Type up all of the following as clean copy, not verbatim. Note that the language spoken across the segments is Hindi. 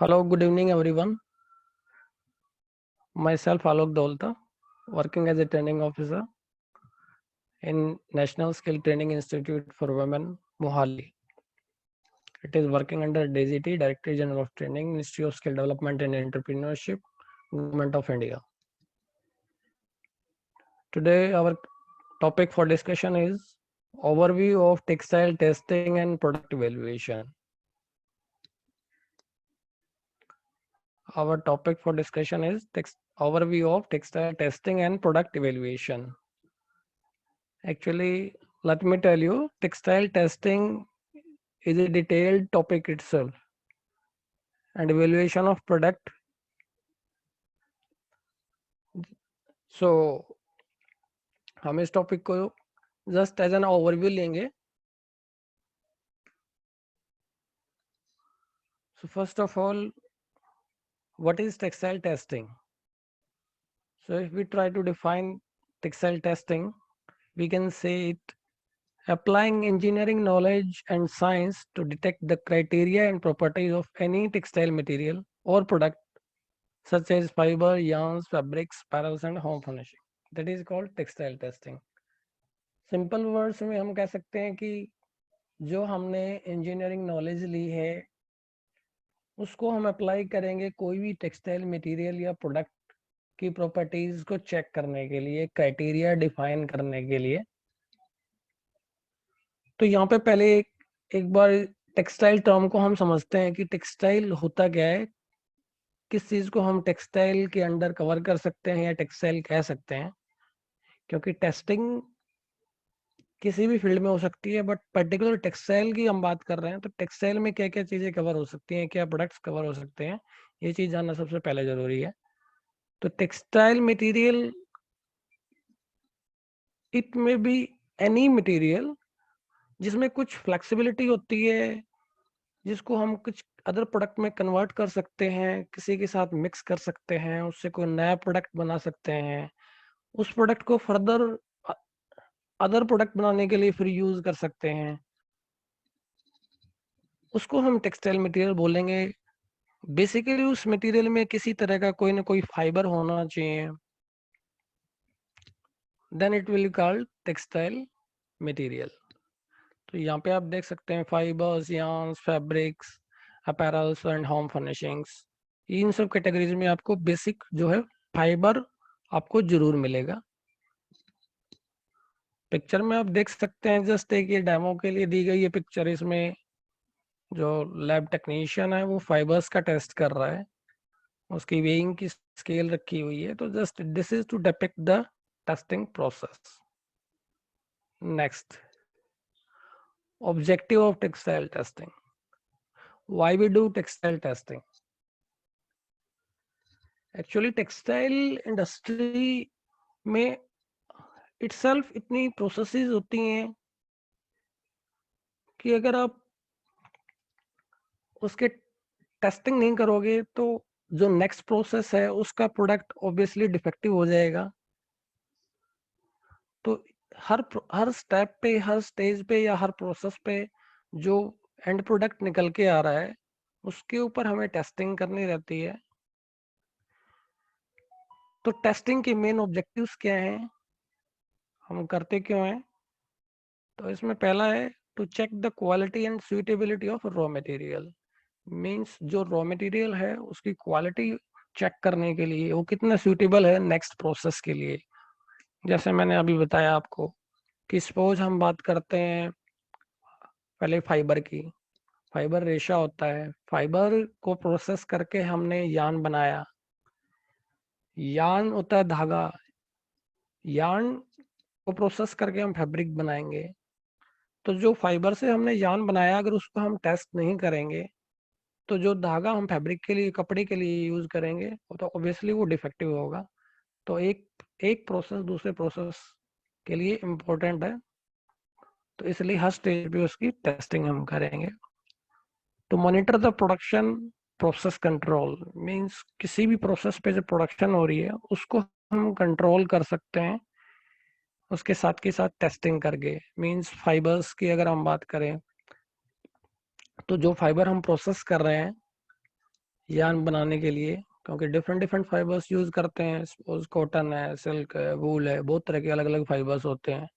Hello, good evening, everyone. Myself, Alok Dolta, working as a training officer in National Skill Training Institute for Women, Mohali. It is working under DGT, Director General of Training, Ministry of Skill Development and Entrepreneurship, Government of India. Today, our topic for discussion is overview of textile testing and product evaluation. Our topic for discussion is overview of textile testing and product evaluation. Actually, let me tell you, textile testing is a detailed topic itself, and evaluation of product. So हम इस टॉपिक को जस्ट एज एन ओवरव्यू लेंगे. So first of all, what is textile testing? So if we try to define textile testing, we can say it applying engineering knowledge and science to detect the criteria and properties of any textile material or product such as fiber, yarns, fabrics, apparels and home furnishing. That is called textile testing. Simple words में हम कह सकते हैं कि जो हमने इंजीनियरिंग नॉलेज ली है उसको हम अप्लाई करेंगे कोई भी टेक्सटाइल मटेरियल या प्रोडक्ट की प्रॉपर्टीज को चेक करने के लिए, क्राइटेरिया डिफाइन करने के लिए. तो यहाँ पे पहले एक बार टेक्सटाइल टर्म को हम समझते हैं कि टेक्सटाइल होता क्या है, किस चीज को हम टेक्सटाइल के अंडर कवर कर सकते हैं या टेक्सटाइल कह सकते हैं. क्योंकि टेस्टिंग किसी भी फील्ड में हो सकती है, बट पर्टिकुलर टेक्सटाइल की हम बात कर रहे हैं तो टेक्सटाइल में क्या क्या चीजें कवर हो सकती हैं, क्या प्रोडक्ट्स कवर हो सकते हैं, ये चीज जानना सबसे पहले जरूरी है. तो टेक्सटाइल मटेरियल, इट में बी एनी मटेरियल जिसमें कुछ फ्लेक्सिबिलिटी होती है, जिसको हम कुछ अदर प्रोडक्ट में कन्वर्ट कर सकते हैं, किसी के साथ मिक्स कर सकते हैं, उससे कोई नया प्रोडक्ट बना सकते हैं, उस प्रोडक्ट को फर्दर अदर प्रोडक्ट बनाने के लिए फिर यूज कर सकते हैं, उसको हम टेक्सटाइल मटेरियल बोलेंगे. बेसिकली उस मटेरियल में किसी तरह का कोई ना कोई फाइबर होना चाहिए, then it will called textile material. तो यहाँ पे आप देख सकते हैं fibres, yarns, fabrics, apparels and home furnishings. इन सब कैटेगरीज में आपको बेसिक जो है फाइबर आपको जरूर मिलेगा. पिक्चर में आप देख सकते हैं, जस्ट एक ये डेमो के लिए दी गई है पिक्चर. इसमें जो लैब टेक्नीशियन है वो फाइबर्स का टेस्ट कर रहा है, उसकी वेइंग की स्केल रखी हुई है. तो just this is to depict the testing process. Next, objective of textile testing. Why we do textile testing? Actually textile industry में itself इतनी प्रोसेसेस होती हैं कि अगर आप उसके टेस्टिंग नहीं करोगे तो जो नेक्स्ट प्रोसेस है उसका प्रोडक्ट ऑब्वियसली डिफेक्टिव हो जाएगा. तो हर स्टेप पे, हर स्टेज पे या हर प्रोसेस पे जो एंड प्रोडक्ट निकल के आ रहा है उसके ऊपर हमें टेस्टिंग करनी रहती है. तो टेस्टिंग के मेन ऑब्जेक्टिव्स क्या हैं, हम करते क्यों हैं? तो इसमें पहला है to check the quality and suitability of raw material. Means जो रॉ मटेरियल है उसकी क्वालिटी चेक करने के लिए वो कितना सूटेबल है नेक्स्ट प्रोसेस के लिए. जैसे मैंने अभी बताया आपको कि सपोज हम बात करते हैं पहले फाइबर की. फाइबर रेशा होता है, फाइबर को प्रोसेस करके हमने यार्न बनाया. यार्न होता है धागा, यार्न को प्रोसेस करके हम फैब्रिक बनाएंगे. तो जो फाइबर से हमने यार्न बनाया अगर उसको हम टेस्ट नहीं करेंगे तो जो धागा हम फैब्रिक के लिए, कपड़े के लिए यूज करेंगे वो तो ऑब्वियसली वो डिफेक्टिव होगा. तो एक प्रोसेस दूसरे प्रोसेस के लिए इम्पोर्टेंट है, तो इसलिए हर स्टेज पे उसकी टेस्टिंग हम करेंगे. तो monitor the production process control means किसी भी प्रोसेस पे जो प्रोडक्शन हो रही है उसको हम कंट्रोल कर सकते हैं उसके साथ के साथ टेस्टिंग करके. मींस फाइबर्स की अगर हम बात करें तो जो फाइबर हम प्रोसेस कर रहे हैं यार्न बनाने के लिए, क्योंकि डिफरेंट डिफरेंट फाइबर्स यूज करते हैं। सपोज कॉटन है, सिल्क है, वूल है, बहुत तरह के अलग अलग फाइबर्स होते हैं।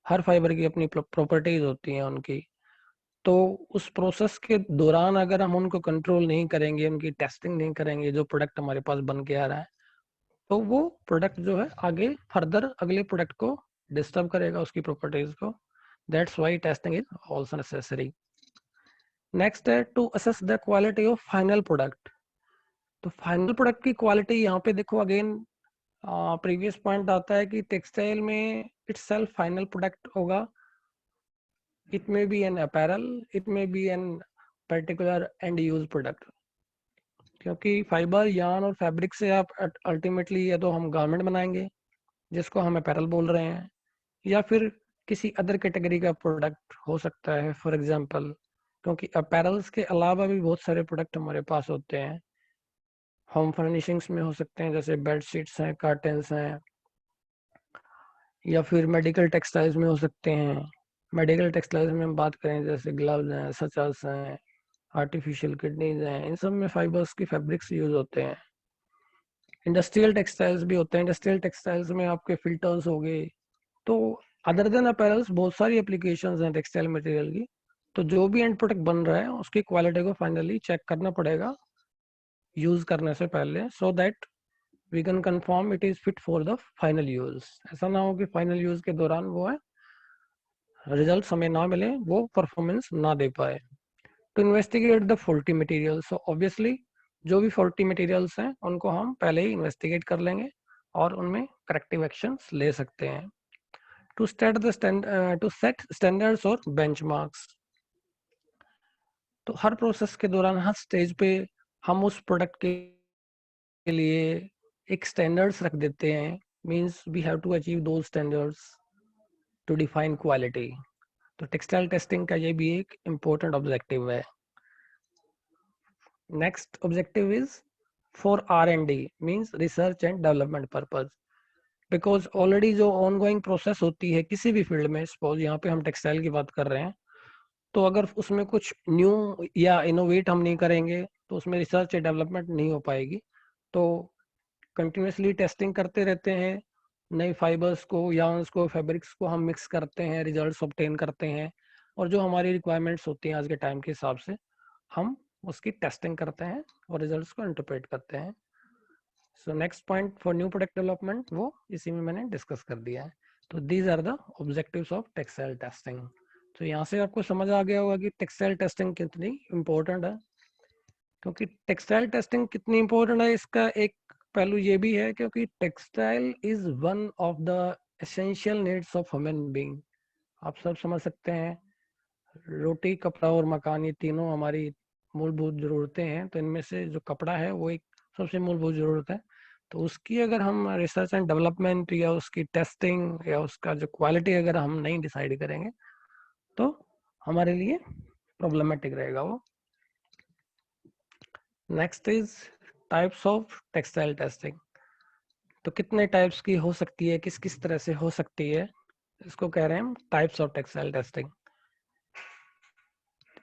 हर फाइबर की अपनी प्रॉपर्टीज होती हैं उनकी। तो उस प्रोसेस के दौरान अगर हम उनको कंट्रोल नहीं करेंगे, उनकी टेस्टिंग नहीं करेंगे, जो प्रोडक्ट हमारे पास बन के आ रहा है, तो वो प्रोडक्ट जो है आगे फर्दर अगले प्रोडक्ट को डिस्टर्ब करेगा, उसकी प्रॉपर्टीज को। That's why testing is also necessary. Next है to assess the quality of final product. तो फाइनल प्रोडक्ट की क्वालिटी यहाँ पे देखो, अगेन प्रीवियस पॉइंट आता है कि टेक्सटाइल में इटसेल्फ फाइनल प्रोडक्ट होगा। It may be an apparel, it may be an particular and use product. क्योंकि फाइबर, यार्न और फैब्रिक से आप अल्टीमेटली या तो हम गारमेंट बनाएंगे जिसको हम अपैरल बोल रहे हैं, या फिर किसी अदर कैटेगरी का प्रोडक्ट हो सकता है। फॉर एग्जांपल, क्योंकि अपैरल्स के अलावा भी बहुत सारे प्रोडक्ट हमारे पास होते हैं। होम फर्निशिंग्स में हो सकते हैं, जैसे बेड शीट्स हैं, कर्टन्स हैं, या फिर मेडिकल टेक्सटाइल्स में हो सकते हैं। मेडिकल टेक्सटाइल्स में हम बात करें, जैसे ग्लव्स हैं, सचल्स हैं, आर्टिफिशियल किडनीज हैं, इन सब में फाइबर्स की फैब्रिक्स यूज होते हैं। इंडस्ट्रियल टेक्सटाइल्स भी होते हैं। इंडस्ट्रियल टेक्सटाइल्स में आपके फिल्टर्स हो गए। तो अदर देन अपैरल्स बहुत सारी एप्लीकेशंस हैं टेक्सटाइल मटेरियल की। तो जो भी एंड प्रोडक्ट बन रहा है उसकी क्वालिटी को फाइनली चेक करना पड़ेगा यूज करने से पहले, so that we can confirm it is fit for the final use. ऐसा ना हो कि फाइनल यूज के दौरान वो है रिजल्ट हमें ना मिले, वो परफॉर्मेंस ना दे पाए। To investigate the faulty material, so obviously जो भी फॉल्टी मटेरियल्स हैं उनको हम पहले ही इन्वेस्टिगेट कर लेंगे और उनमें करेक्टिव एक्शंस ले सकते हैं। टू सेट स्टैंडर्ड्स और बेंचमार्क्स, तो हर प्रोसेस के दौरान, हर स्टेज पे हम उस प्रोडक्ट के लिए एक स्टैंडर्ड्स रख देते हैं। Means we have to achieve those standards to define quality. तो टेक्सटाइल टेस्टिंग का ये भी एक इम्पोर्टेंट ऑब्जेक्टिव है। Next objective is for R&D, means research and development purpose. Because already जो ऑनगोइंग प्रोसेस होती है किसी भी फील्ड में, सपोज यहाँ पे हम टेक्सटाइल की बात कर रहे हैं, तो अगर उसमें कुछ न्यू या इनोवेट हम नहीं करेंगे तो उसमें रिसर्च या डेवलपमेंट नहीं हो पाएगी। तो कंटिन्यूसली टेस्टिंग करते रहते हैं, नए फाइबर्स को, यार्न्स को, फैब्रिक्स को हम मिक्स करते हैं, रिजल्ट्स ऑब्टेन करते हैं, और जो हमारी रिक्वायरमेंट्स होती हैं आज के टाइम के हिसाब से हम उसकी टेस्टिंग करते हैं और रिजल्ट्स को इंटरप्रेट करते हैं। So next point for new product development, वो इसी में मैंने डिस्कस कर दिया है। तो these are the objectives of textile testing. तो यहाँ से आपको समझ आ गया होगा कि टेक्सटाइल टेस्टिंग कितनी इम्पोर्टेंट है। क्योंकि टेक्सटाइल टेस्टिंग कितनी इम्पोर्टेंट है, इसका एक पहलू ये भी है क्योंकि textile is one of the essential needs of human being. आप सब समझ सकते हैं, रोटी, कपड़ा और मकान, ये तीनों हमारी मूलभूत जरूरतें हैं। तो इनमें से जो कपड़ा है वो एक सबसे मूलभूत जरूरत है। तो उसकी अगर हम रिसर्च एंड डेवलपमेंट या उसकी टेस्टिंग या उसका जो क्वालिटी अगर हम नहीं डिसाइड करेंगे तो हमारे लिए प्रॉब्लमेटिक रहेगा वो। Next is types of textile testing. तो कितने टाइप्स की हो सकती है, किस किस तरह से हो सकती है, इसको कह रहे हैं हम टाइप्स ऑफ टेक्सटाइल टेस्टिंग।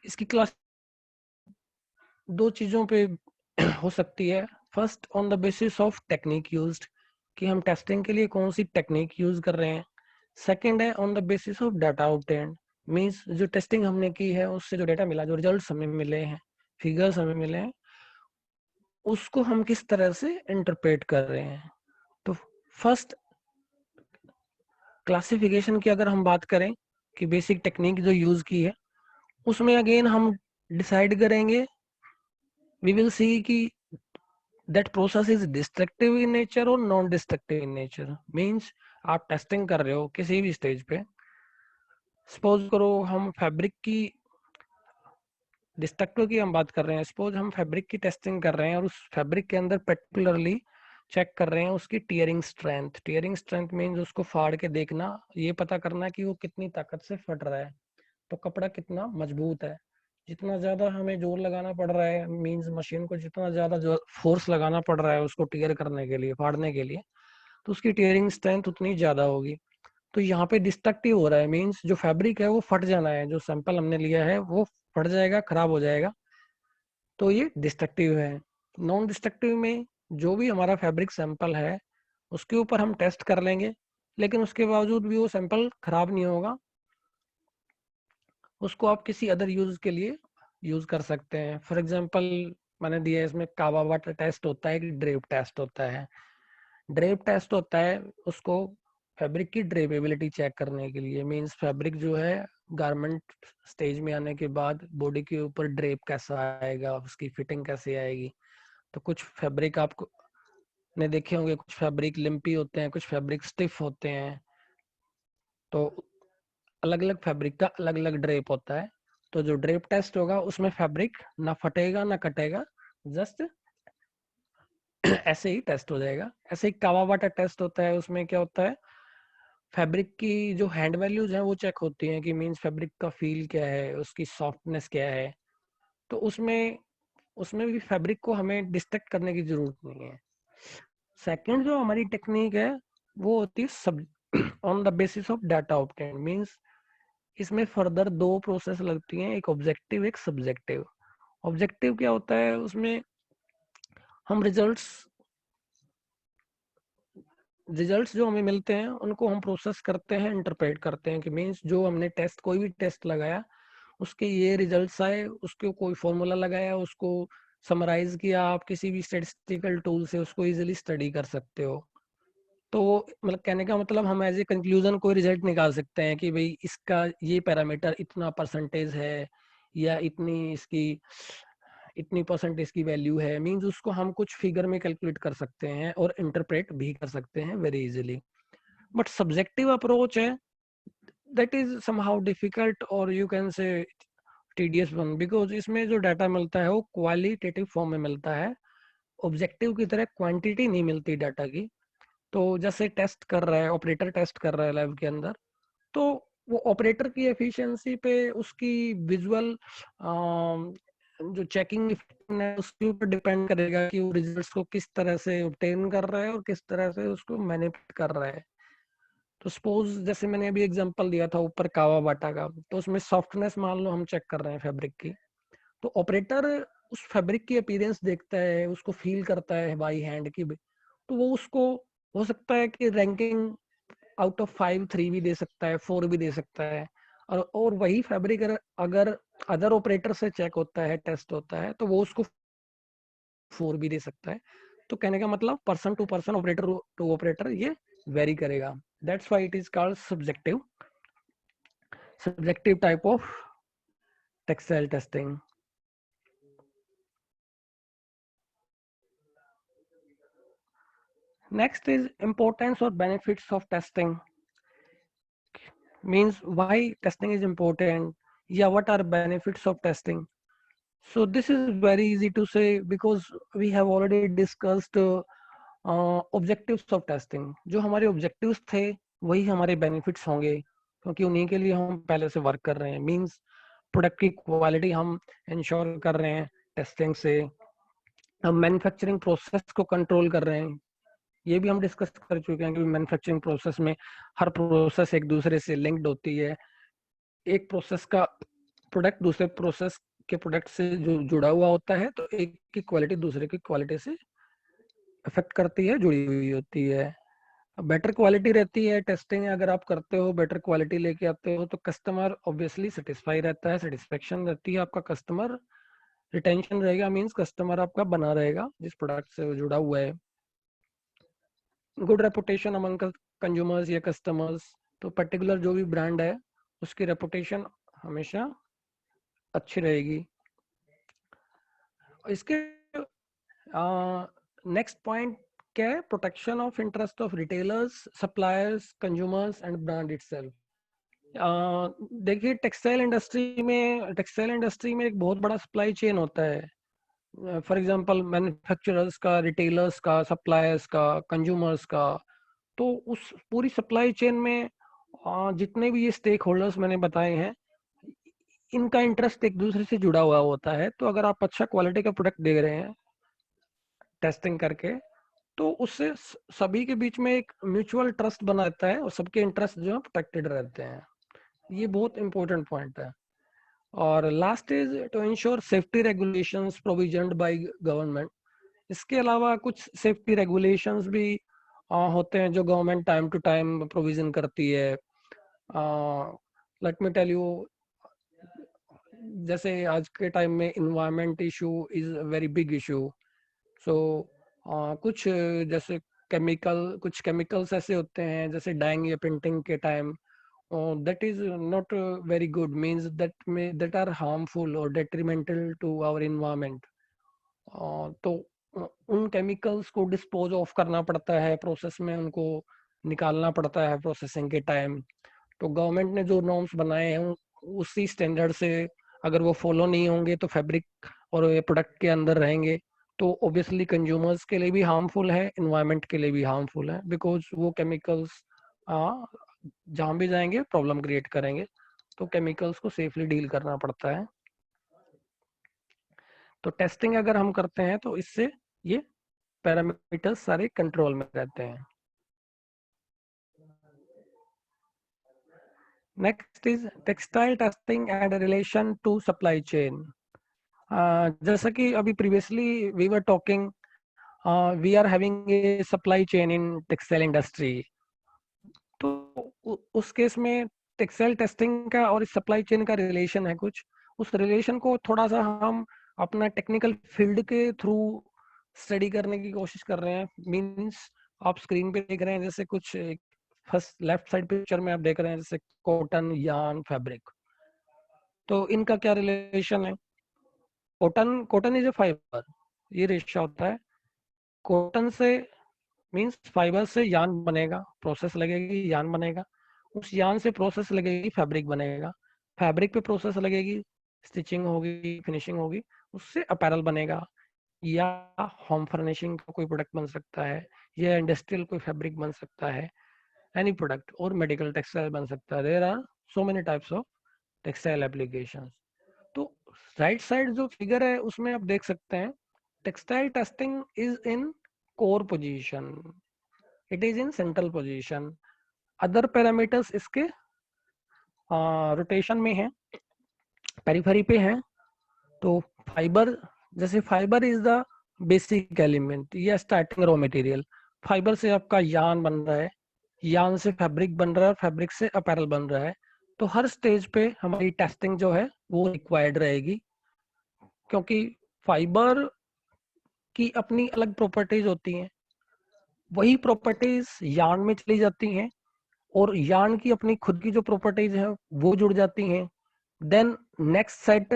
इसकी क्लास दो चीजों पे हो सकती है। First, on the basis of technique used, कि हम टेस्टिंग के लिए कौन सी टेक्निक यूज कर रहे हैं। सेकंड है on the basis of data obtained, means जो टेस्टिंग हमने की है उससे जो डेटा मिला, जो रिजल्ट्स हमें मिले हैं, फिगर्स हमें मिले हैं, उसको हम किस तरह से इंटरप्रेट कर रहे हैं। तो फर्स्ट क्लासिफिकेशन की अगर हम बात करें कि बेसिक टेक्निक जो यूज की है, उसमें अगेन हम डिसाइड करेंगे, वी विल सी कि that process is destructive in nature और non destructive in nature. Means आप टेस्टिंग कर रहे हो किसी भी स्टेज पे, सपोज करो हम फैब्रिक की, डिस्ट्रक्टिव की हम बात कर रहे हैं, सपोज हम फैब्रिक की टेस्टिंग कर रहे हैं और उस फैब्रिक के अंदर पर्टिकुलरली चेक कर रहे हैं उसकी tearing strength. Tearing strength means उसको फाड़ के देखना, ये पता करना कि वो कितनी ताकत से फट रहा है, तो कपड़ा कितना मजबूत है। जितना ज्यादा हमें जोर लगाना पड़ रहा है, मींस मशीन को जितना ज्यादा जो फोर्स लगाना पड़ रहा है उसको टीयर करने के लिए, फाड़ने के लिए, तो उसकी टीयरिंग स्ट्रेंथ उतनी ज्यादा होगी। तो यहाँ पे डिस्ट्रक्टिव हो रहा है, मींस जो फैब्रिक है वो फट जाना है, जो सैंपल हमने लिया है वो फट जाएगा, खराब हो जाएगा, तो ये डिस्ट्रक्टिव है। नॉन डिस्ट्रक्टिव में जो भी हमारा फैब्रिक सैंपल है उसके ऊपर हम टेस्ट कर लेंगे, लेकिन उसके बावजूद भी वो सैंपल खराब नहीं होगा, उसको आप किसी अदर यूज के लिए यूज कर सकते हैं। फॉर एग्जांपल मैंने दिया है इसमें कावा वाटर टेस्ट होता है, कि ड्रेप टेस्ट होता है। ड्रेप टेस्ट होता है उसको फैब्रिक की ड्रेपेबिलिटी चेक करने के लिए, मींस फैब्रिक जो है गारमेंट स्टेज में आने के बाद बॉडी के ऊपर ड्रेप कैसा आएगा, उसकी फिटिंग कैसे आएगी। तो कुछ फैब्रिक आपको ने देखे होंगे, कुछ फैब्रिक लिम्पी होते हैं, कुछ फैब्रिक स्टिफ होते हैं। तो अलग अलग फैब्रिक का अलग अलग ड्रेप होता है। तो जो ड्रेप टेस्ट होगा उसमें फैब्रिक ना फटेगा ना कटेगा, जस्ट ऐसे ही टेस्ट हो जाएगा। ऐसे ही कावा वाटर टेस्ट होता है, उसमें क्या होता है फैब्रिक की जो हैंड वैल्यूज हैं वो चेक होती हैं, कि मींस फैब्रिक का फील क्या है, उसकी सॉफ्टनेस क्या है। तो उसमें उसमें भी फैब्रिक को हमें डिस्ट्रैक्ट करने की जरूरत नहीं है। सेकंड जो हमारी टेक्निक है वो होती है सब on the basis of data obtain, means इसमें फर्दर दो प्रोसेस लगती हैं, एक ऑब्जेक्टिव एक सब्जेक्टिव। ऑब्जेक्टिव क्या होता है, उसमें हम रिजल्ट्स जो हमें मिलते हैं उनको हम प्रोसेस करते हैं, इंटरप्रेट करते हैं, कि मींस जो हमने टेस्ट कोई भी टेस्ट लगाया उसके ये रिजल्ट्स आए, उसके कोई फॉर्मूला लगाया, उसको समराइज किया, आप किसी भी स्टेटिस्टिकल टूल से उसको इजीली स्टडी कर सकते हो। तो मतलब कहने का मतलब हम एज ए कंक्लूजन कोई रिजल्ट निकाल सकते हैं कि भाई इसका ये पैरामीटर इतना परसेंटेज है, या इतनी परसेंट इसकी वैल्यू है, मींस उसको हम कुछ फिगर में कैलकुलेट कर सकते हैं और इंटरप्रेट भी कर सकते हैं very easily. But subjective approach है, दैट इज समहाउ डिफिकल्ट और you can say tedious one, because इसमें जो डाटा मिलता है वो क्वालिटेटिव फॉर्म में मिलता है, ऑब्जेक्टिव की तरह क्वांटिटी नहीं मिलती डाटा की। तो जैसे टेस्ट कर रहा है ऑपरेटर, टेस्ट कर रहा है लैब के अंदर, तो वो ऑपरेटर की एफिशिएंसी पे उसकी विजुअल जो चेकिंग है उसके ऊपर डिपेंड करेगा कि वो रिजल्ट्स को किस तरह से ऑब्टेन कर रहा है और किस तरह से उसको मैनिपुलेट कर रहा है। तो सपोज जैसे मैंने अभी एग्जांपल दिया था ऊपर कावा बाटा का, तो उसमें सॉफ्टनेस मान लो हम चेक कर रहे हैं फैब्रिक की, तो ऑपरेटर उस फैब्रिक की अपीयरेंस देखता है, उसको फील करता है बाई हैंड की, तो वो उसको हो सकता है कि रैंकिंग आउट ऑफ 5 3 भी दे सकता है, 4 भी दे सकता है। और वही फैब्रिक अगर अदर ऑपरेटर से चेक होता है, टेस्ट होता है, तो वो उसको 4 भी दे सकता है। तो कहने का मतलब person to person, operator to operator ये वेरी करेगा। That's why it is called subjective type of textile testing. Next is importance or benefits of testing. Means why testing is important. Yeah, what are benefits of testing? So this is very easy to say because we have already discussed objectives of testing. जो हमारे objectives थे वही हमारे benefits होंगे, क्योंकि उन्हीं के लिए हम पहले से वर्क कर रहे हैं। मींस प्रोडक्ट की क्वालिटी हम इंश्योर कर रहे हैं टेस्टिंग से, हम मैन्युफैक्चरिंग प्रोसेस को कंट्रोल कर रहे हैं। ये भी हम डिस्कस कर चुके हैं कि मैन्युफैक्चरिंग प्रोसेस में हर प्रोसेस एक दूसरे से लिंक्ड होती है। एक प्रोसेस का प्रोडक्ट दूसरे प्रोसेस के प्रोडक्ट से जो जुड़ा हुआ होता है, तो एक की क्वालिटी दूसरे की क्वालिटी से अफेक्ट करती है, जुड़ी हुई होती है। बेटर क्वालिटी रहती है टेस्टिंग अगर आप करते हो, बेटर क्वालिटी लेके आते हो, तो कस्टमर ऑब्वियसली सेटिस्फाई रहता है, सेटिस्फेक्शन रहती है, आपका कस्टमर रिटेंशन रहेगा, मींस कस्टमर आपका बना रहेगा जिस प्रोडक्ट से वो जुड़ा हुआ है। गुड रेपुटेशन अमंग कंज्यूमर्स या कस्टमर्स, तो पर्टिकुलर जो भी ब्रांड है उसकी रेपुटेशन हमेशा अच्छी रहेगी। इसके नेक्स्ट पॉइंट क्या है, protection of interest of retailers, suppliers, consumers and brand itself. देखिए टेक्सटाइल इंडस्ट्री में एक बहुत बड़ा सप्लाई चेन होता है। फॉर एग्जांपल मैन्युफैक्चरर्स का, रिटेलर्स का, सप्लायर्स का, कंज्यूमर्स का। तो उस पूरी सप्लाई चेन में जितने भी ये स्टेक होल्डर्स मैंने बताए हैं, इनका इंटरेस्ट एक दूसरे से जुड़ा हुआ होता है। तो अगर आप अच्छा क्वालिटी का प्रोडक्ट दे रहे हैं टेस्टिंग करके, तो उससे सभी के बीच में एक म्यूचुअल ट्रस्ट बना रहता है और सबके इंटरेस्ट जो है प्रोटेक्टेड रहते हैं। ये बहुत इंपॉर्टेंट पॉइंट है। और last is to ensure safety regulations provisioned by government. इसके अलावा कुछ सेफ्टी रेगुलेशंस भी होते हैं जो government time to time provision करती है। लेट मी टेल यू, जैसे आज के टाइम में environment issue is very big issue. So कुछ जैसे कुछ केमिकल्स ऐसे होते हैं जैसे डाइंग या पेंटिंग के time, that is not very good, means that are harmful or detrimental to our environment। तो उन केमिकल्स को डिस्पोज ऑफ करना पड़ता है, प्रोसेस में उनको निकालना पड़ता है प्रोसेसिंग के टाइम। तो गवर्नमेंट ने जो नॉर्म्स बनाए हैं उसी स्टैंडर्ड से अगर वो फॉलो नहीं होंगे तो फैब्रिक और ये प्रोडक्ट के अंदर रहेंगे तो ऑब्वियसली कंज्यूमर्स के लिए भी हार्मफुल है, इन्वायरमेंट के लिए भी हार्मफुल है, बिकॉज वो केमिकल्स जहाँ भी जाएंगे प्रॉब्लम क्रिएट करेंगे। तो केमिकल्स को सेफली डील करना पड़ता है। तो टेस्टिंग अगर हम करते हैं तो इससे ये पैरामीटर्स सारे कंट्रोल में रहते हैं। Next is textile testing and relation to supply chain. जैसा कि अभी previously we were talking, we are having a supply chain in textile industry. तो उस केस में टेक्सटाइल टेस्टिंग का और इस सप्लाई चेन का रिलेशन है कुछ। उस रिलेशन को थोड़ा सा हम अपना टेक्निकल फील्ड के थ्रू स्टडी करने की कोशिश कर रहे हैं। मींस आप स्क्रीन पे देख रहे हैं जैसे कुछ फर्स्ट लेफ्ट साइड पिक्चर में आप देख रहे हैं जैसे कॉटन, यार्न, फैब्रिक। तो इनका क्या रिलेशन है? कॉटन इज ए फाइबर, ये रेशा होता है। कॉटन से मींस फाइबर से यार्न बनेगा, प्रोसेस लगेगी, यार्न बनेगा। उस यार्न से प्रोसेस लगेगी, फैब्रिक बनेगा। फैब्रिक पे प्रोसेस लगेगी, स्टिचिंग होगी, फिनिशिंग होगी, उससे अपैरल बनेगा। या होम फर्निशिंग का कोई प्रोडक्ट बन सकता है, या इंडस्ट्रियल कोई फैब्रिक बन सकता है, एनी प्रोडक्ट, और मेडिकल टेक्सटाइल बन सकता है। There are so many types of textile applications. तो राइट साइड जो फिगर है उसमें आप देख सकते हैं textile testing is in core position, it is in central position. Other parameters इसके रोटेशन में है, पेरिफेरी पे है। तो फाइबर, जैसे fibre is the basic element या स्टार्टिंग रॉ मटेरियल। फाइबर से आपका यार्न बन रहा है, यार्न से फैब्रिक बन रहा है, फैब्रिक से अपैरल बन रहा है। तो हर स्टेज पे हमारी टेस्टिंग जो है वो रिक्वायर्ड रहेगी, क्योंकि फाइबर की अपनी अलग प्रॉपर्टीज होती हैं, वही प्रॉपर्टीज यार्न में चली जाती हैं, और यार्न की अपनी खुद की जो प्रॉपर्टीज है वो जुड़ जाती हैं। देन नेक्स्ट सेट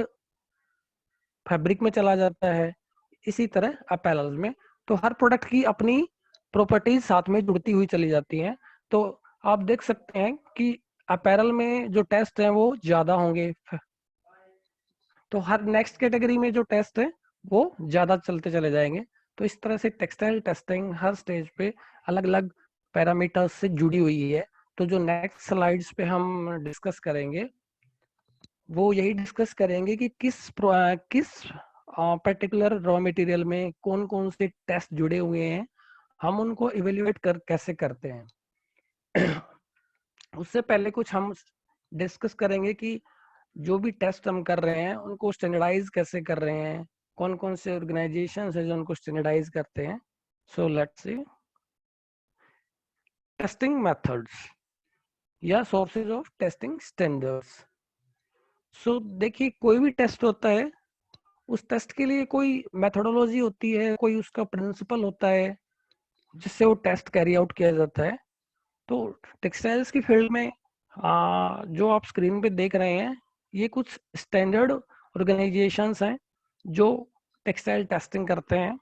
फैब्रिक में चला जाता है, इसी तरह अपैरल्स में। तो हर प्रोडक्ट की अपनी प्रॉपर्टीज साथ में जुड़ती हुई चली जाती हैं। तो आप देख सकते हैं कि अपैरल में जो टेस्ट हैं वो ज्यादा होंगे, तो हर नेक्स्ट कैटेगरी में जो टेस्ट है वो ज्यादा चलते चले जाएंगे। तो इस तरह से टेक्सटाइल टेस्टिंग हर स्टेज पे अलग अलग पैरामीटर्स से जुड़ी हुई है। तो जो नेक्स्ट स्लाइड्स पे हम डिस्कस करेंगे वो यही डिस्कस करेंगे कि किस पर्टिकुलर रॉ मटेरियल में कौन कौन से टेस्ट जुड़े हुए हैं, हम उनको इवेल्युएट कर कैसे करते हैं। उससे पहले कुछ हम डिस्कस करेंगे कि जो भी टेस्ट हम कर रहे हैं उनको स्टैंडर्डाइज कैसे कर रहे हैं, कौन कौन से ऑर्गेनाइजेशन है जो उनको स्टैंडर्डाइज करते हैं। So let's see testing methods या सोर्सेज ऑफ टेस्टिंग स्टैंडर्ड्स। सो देखिए, कोई भी टेस्ट होता है उस टेस्ट के लिए कोई मेथोडोलॉजी होती है, कोई उसका प्रिंसिपल होता है जिससे वो टेस्ट कैरी आउट किया जाता है। तो टेक्सटाइल्स की फील्ड में जो आप स्क्रीन पे देख रहे हैं ये कुछ स्टैंडर्ड ऑर्गेनाइजेशंस हैं जो टेक्सटाइल टेस्टिंग करते हैं।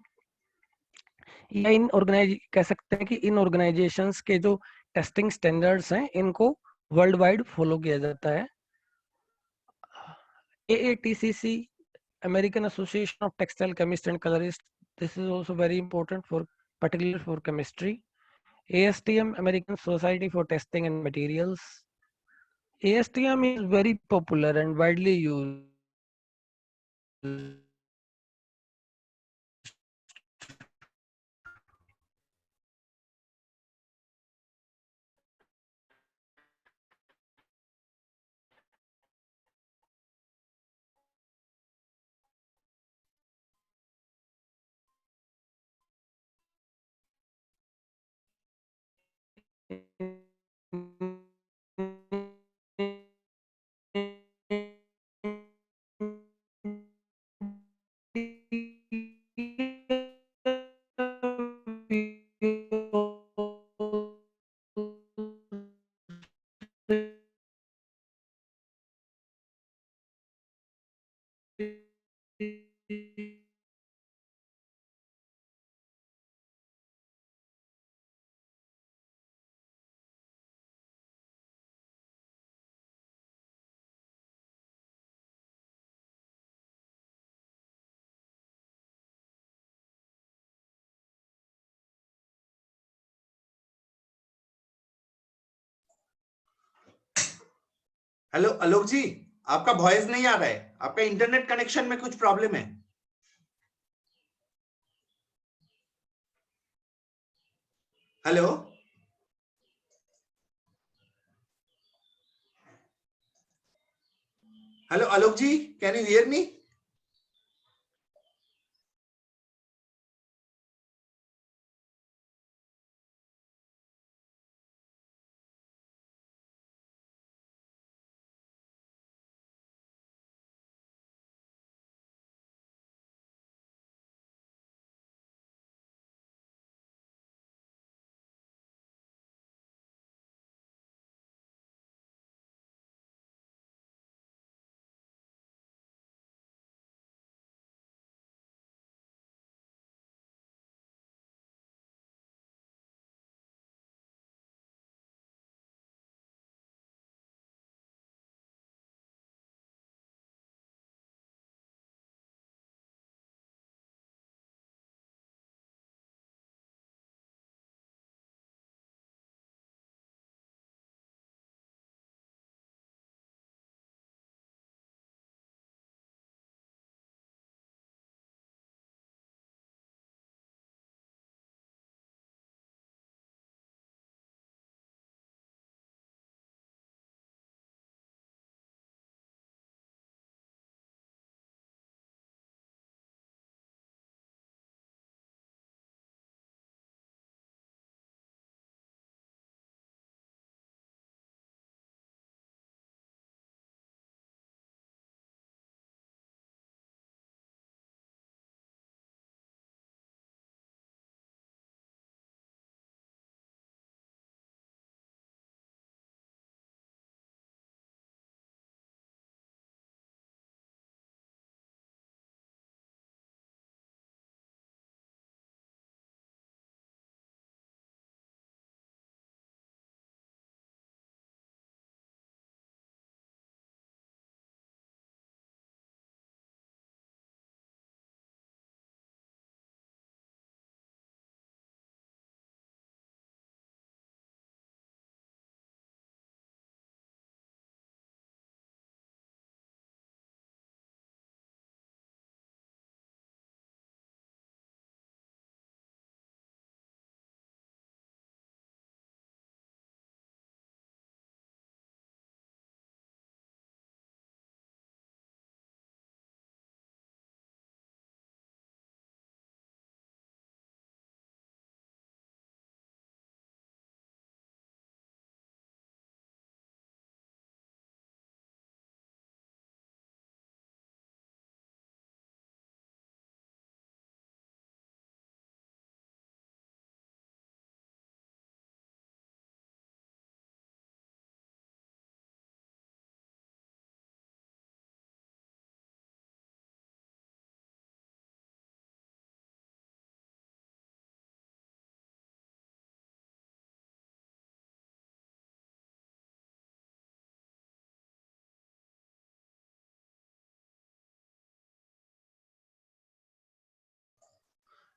या इन ऑर्गेनाइज कह सकते हैं कि इन ऑर्गेनाइजेशंस के जो टेस्टिंग स्टैंडर्ड्स हैं इनको वर्ल्ड वाइड फॉलो किया जाता है। AATCC, American Association of Textile Chemists and Colorists, this is also very important for particularly for chemistry. ASTM, American Society for Testing and Materials. ASTM is very popular and widely used hello Alok ji, आपका वॉइस नहीं आ रहा है, आपका इंटरनेट कनेक्शन में कुछ प्रॉब्लम है। Hello hello Alok ji, can you hear me?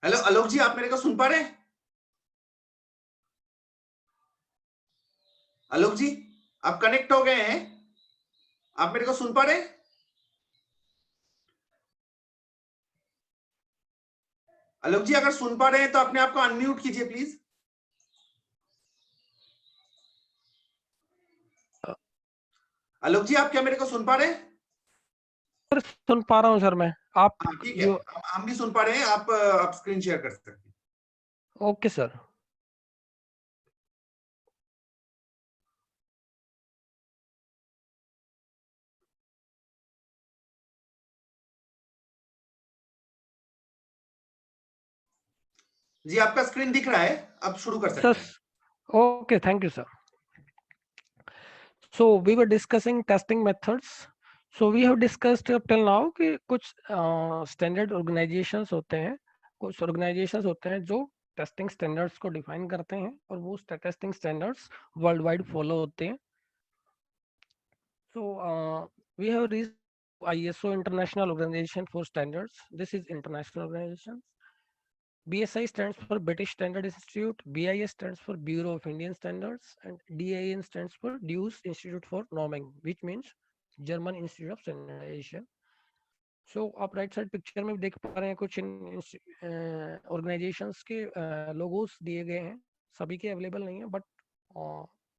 Hello Alok ji, आप मेरे को सुन पा रहे हैं? आलोक जी, आप कनेक्ट हो गए हैं? आप मेरे को सुन पा रहे हैं? आलोक जी, अगर सुन पा रहे हैं तो अपने आप को अनम्यूट कीजिए प्लीज। आलोक जी, आप क्या मेरे को सुन पा रहे हैं? सर सुन पा रहा हूँ सर मैं। आप हाँ ठीक है, जो हम भी सुन पा रहे हैं। आप स्क्रीन शेयर कर सकते हैं। Okay sir. जी आपका स्क्रीन दिख रहा है, आप शुरू कर सकते सर, हैं। okay, thank you, sir. So we were discussing testing methods. So we have discussed up till now कि कुछ standard organizations होते हैं, कुछ organizations होते हैं जो टेस्टिंग स्टैंडर्ड्स को डिफाइन करते हैं और वो testing standards world wide follow होते हैं. So we have reached ISO International Organization for Standards. This is international organization. BSI stands for British Standard Institute, BIS stands for Bureau of Indian Standards, and DIN stands for Dues Institute for Norming, which means German Institute of Standardization. So आप राइट साइड पिक्चर में देख पा रहे हैं कुछ ऑर्गेनाइजेशंस के लोगोस दिए गए हैं. सभी के अवेलेबल नहीं है बट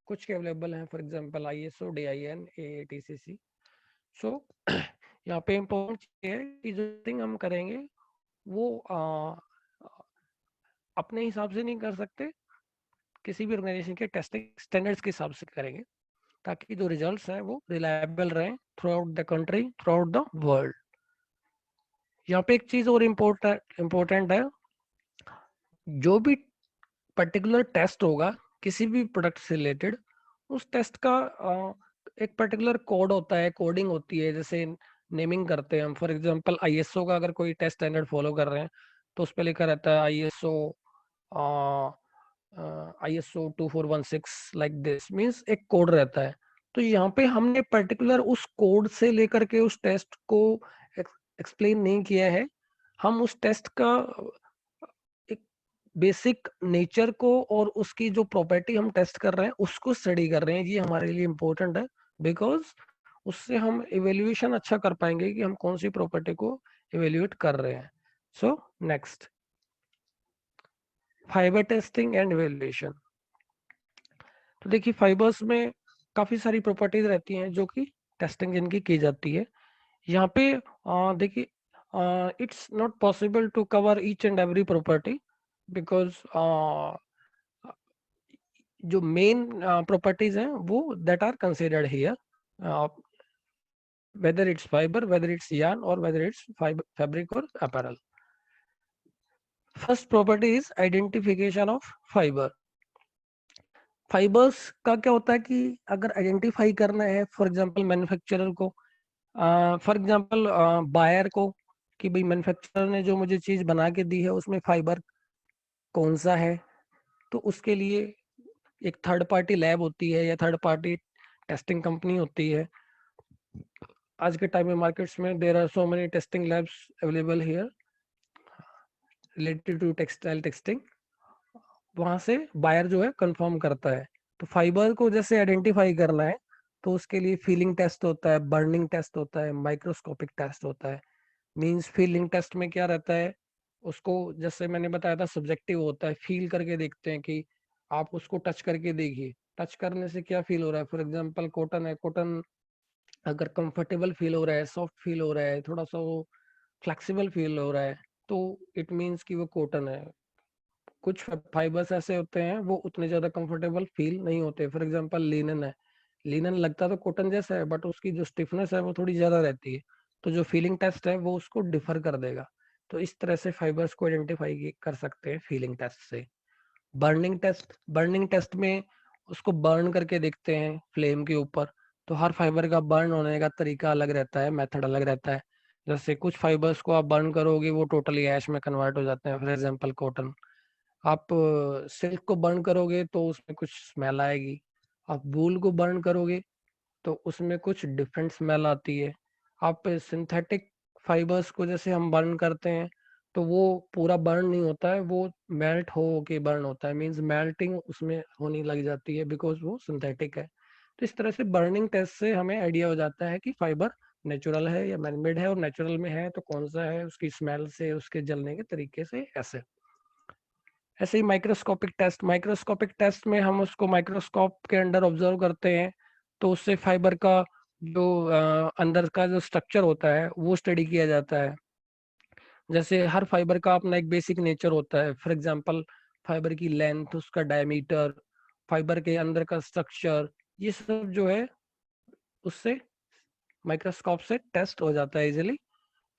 कुछ के अवेलेबल हैं. For example ISO, DIN, AATCC. सो यहाँ पे इम्पोर्टेंट चीज है कि जो थिंग हम करेंगे वो अपने हिसाब से नहीं कर सकते, किसी भी ऑर्गेनाइजेशन के टेस्टिंग स्टैंडर्ड्स के हिसाब से करेंगे ताकि जो रिजल्ट्स हैं वो रिलायबल रहें through out the country, through out the world. यहाँ पे एक चीज और इम्पोर्टेंट है, जो भी पर्टिकुलर टेस्ट होगा किसी भी प्रोडक्ट से रिलेटेड, उस टेस्ट का एक पर्टिकुलर कोड होता है, कोडिंग होती है, जैसे नेमिंग करते हैं हम. फॉर एग्जांपल ISO का अगर कोई टेस्ट स्टैंडर्ड फॉलो कर रहे हैं तो उस पर लिखा रहता है ISO ISO 2416 like this, means एक कोड रहता है. तो यहाँ पे हमने पर्टिकुलर उस कोड से लेकर के उस टेस्ट को एक्सप्लेन नहीं किया है. हम उस टेस्ट का एक बेसिक नेचर को और उसकी जो प्रॉपर्टी हम टेस्ट कर रहे हैं उसको स्टडी कर रहे हैं. ये हमारे लिए इम्पोर्टेंट है बिकॉज उससे हम इवेल्युएशन अच्छा कर पाएंगे कि हम कौन सी प्रॉपर्टी को इवेल्युएट कर रहे हैं. So next, fibre testing and evaluation. तो देखिए फाइबर्स में काफी सारी प्रॉपर्टीज रहती हैं जो कि टेस्टिंग जिनकी की जाती है. यहाँ पे देखिए it's not possible to cover each and every property because जो मेन प्रॉपर्टीज हैं वो that are considered here, whether it's fiber, whether it's yarn, or whether it's fabric or apparel. First property is identification of fiber. Fibres का क्या होता है कि अगर आइडेंटिफाई करना है फॉर एग्जांपल मैन्युफैक्चरर को, फॉर एग्जांपल बायर को, कि भाई मैन्युफैक्चरर ने जो मुझे चीज बना के दी है उसमें फाइबर कौन सा है, तो उसके लिए एक थर्ड पार्टी लैब होती है या थर्ड पार्टी टेस्टिंग कंपनी होती है. आज के टाइम में मार्केट्स में there are so many testing labs available here related to textile testing. वहां से बायर जो है कंफर्म करता है. तो फाइबर को जैसे आइडेंटिफाई करना है तो उसके लिए फीलिंग टेस्ट होता है, बर्निंग टेस्ट होता है, माइक्रोस्कोपिक टेस्ट होता है. मींस फीलिंग टेस्ट में क्या रहता है, उसको जैसे मैंने बताया था सब्जेक्टिव होता है, फील करके देखते हैं कि आप उसको टच करके देखिए, टच करने से क्या फील हो रहा है. फॉर एग्जांपल कॉटन है, कॉटन अगर कंफर्टेबल फील हो रहा है, सॉफ्ट फील हो रहा है, थोड़ा सा वो फ्लेक्सिबल फील हो रहा है, तो इट मीन्स कि वो कॉटन है. कुछ फाइबर्स ऐसे होते हैं वो उतने ज्यादा कंफर्टेबल फील नहीं होते. फॉर एग्जांपल लिनन है, लिनन लगता तो कॉटन जैसा है बट उसकी जो स्टिफनेस है वो थोड़ी ज्यादा रहती है. तो जो फीलिंग टेस्ट है वो उसको डिफर कर देगा. तो इस तरह से फाइबर्स को आइडेंटिफाई कर सकते हैं फीलिंग टेस्ट से. बर्निंग टेस्ट में उसको बर्न करके देखते हैं फ्लेम के ऊपर. तो हर फाइबर का बर्न होने का तरीका अलग रहता है, मेथड अलग रहता है. जैसे कुछ फाइबर्स को आप बर्न करोगे वो टोटली ऐश में कन्वर्ट हो जाते हैं. फॉर एग्जांपल कॉटन, आप सिल्क को बर्न करोगे तो उसमें कुछ स्मेल आएगी, आप वूल को बर्न करोगे तो उसमें कुछ डिफरेंट स्मेल आती है. आप सिंथेटिक फाइबर्स को जैसे हम बर्न करते हैं तो वो पूरा बर्न नहीं होता है, वो मेल्ट हो के बर्न होता है. मींस मेल्टिंग उसमें होने लग जाती है बिकॉज वो सिंथेटिक है. तो इस तरह से बर्निंग टेस्ट से हमें आइडिया हो जाता है कि फाइबर नेचुरल है या मैनमेड है, और नेचुरल में है तो कौन सा है, उसकी स्मेल से, उसके जलने के तरीके से. ऐसे ही माइक्रोस्कोपिक टेस्ट में हम उसको माइक्रोस्कोप के अंडर ऑब्जर्व करते हैं तो उससे फाइबर का जो अंदर का जो स्ट्रक्चर होता है वो स्टडी किया जाता है. जैसे हर फाइबर का अपना एक बेसिक नेचर होता है. फॉर एग्जांपल फाइबर की लेंथ, उसका डायमीटर, फाइबर के अंदर का स्ट्रक्चर, ये सब जो है उससे माइक्रोस्कोप से टेस्ट हो जाता है इजीली.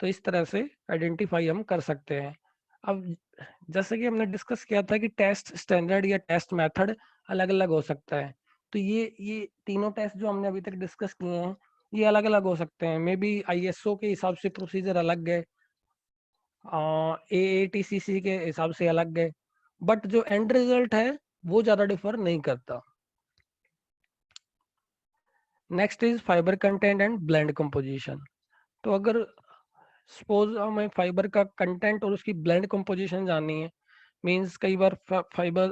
तो इस तरह से आइडेंटिफाई हम कर सकते हैं. अब जैसे कि हमने डिस्कस किया था कि टेस्ट स्टैंडर्ड या टेस्ट मेथड अलग अलग हो सकता है, तो ये तीनों टेस्ट जो हमने अभी तक डिस्कस किए हैं ये अलग अलग हो सकते हैं। मे बी आईएसओ के हिसाब से प्रोसीजर अलग है, एएटीसीसी के हिसाब से अलग है, बट जो एंड रिजल्ट है वो ज्यादा डिफर नहीं करता। Next is fibre content and blend composition. तो अगर सपोज हमें फाइबर का कंटेंट और उसकी ब्लेंड कंपोजिशन जाननी है, मींस कई बार फाइबर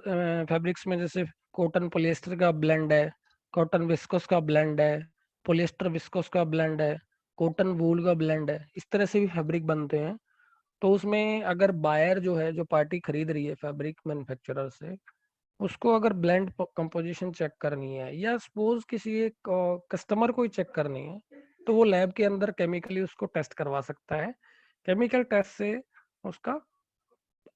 फैब्रिक्स में जैसे कॉटन पॉलिएस्टर का ब्लेंड है, कॉटन विस्कोस का ब्लेंड है, पॉलिएस्टर विस्कोस का ब्लेंड है, कॉटन वूल का ब्लेंड है, इस तरह से भी फैब्रिक बनते हैं। तो उसमें अगर बायर जो है, जो पार्टी खरीद रही है फैब्रिक मैन्युफैक्चरर से, उसको अगर ब्लेंड कंपोजिशन चेक करनी है या सपोज किसी एक कस्टमर को ही चेक करनी है, तो वो लैब के अंदर केमिकली उसको टेस्ट करवा सकता है। केमिकल टेस्ट से उसका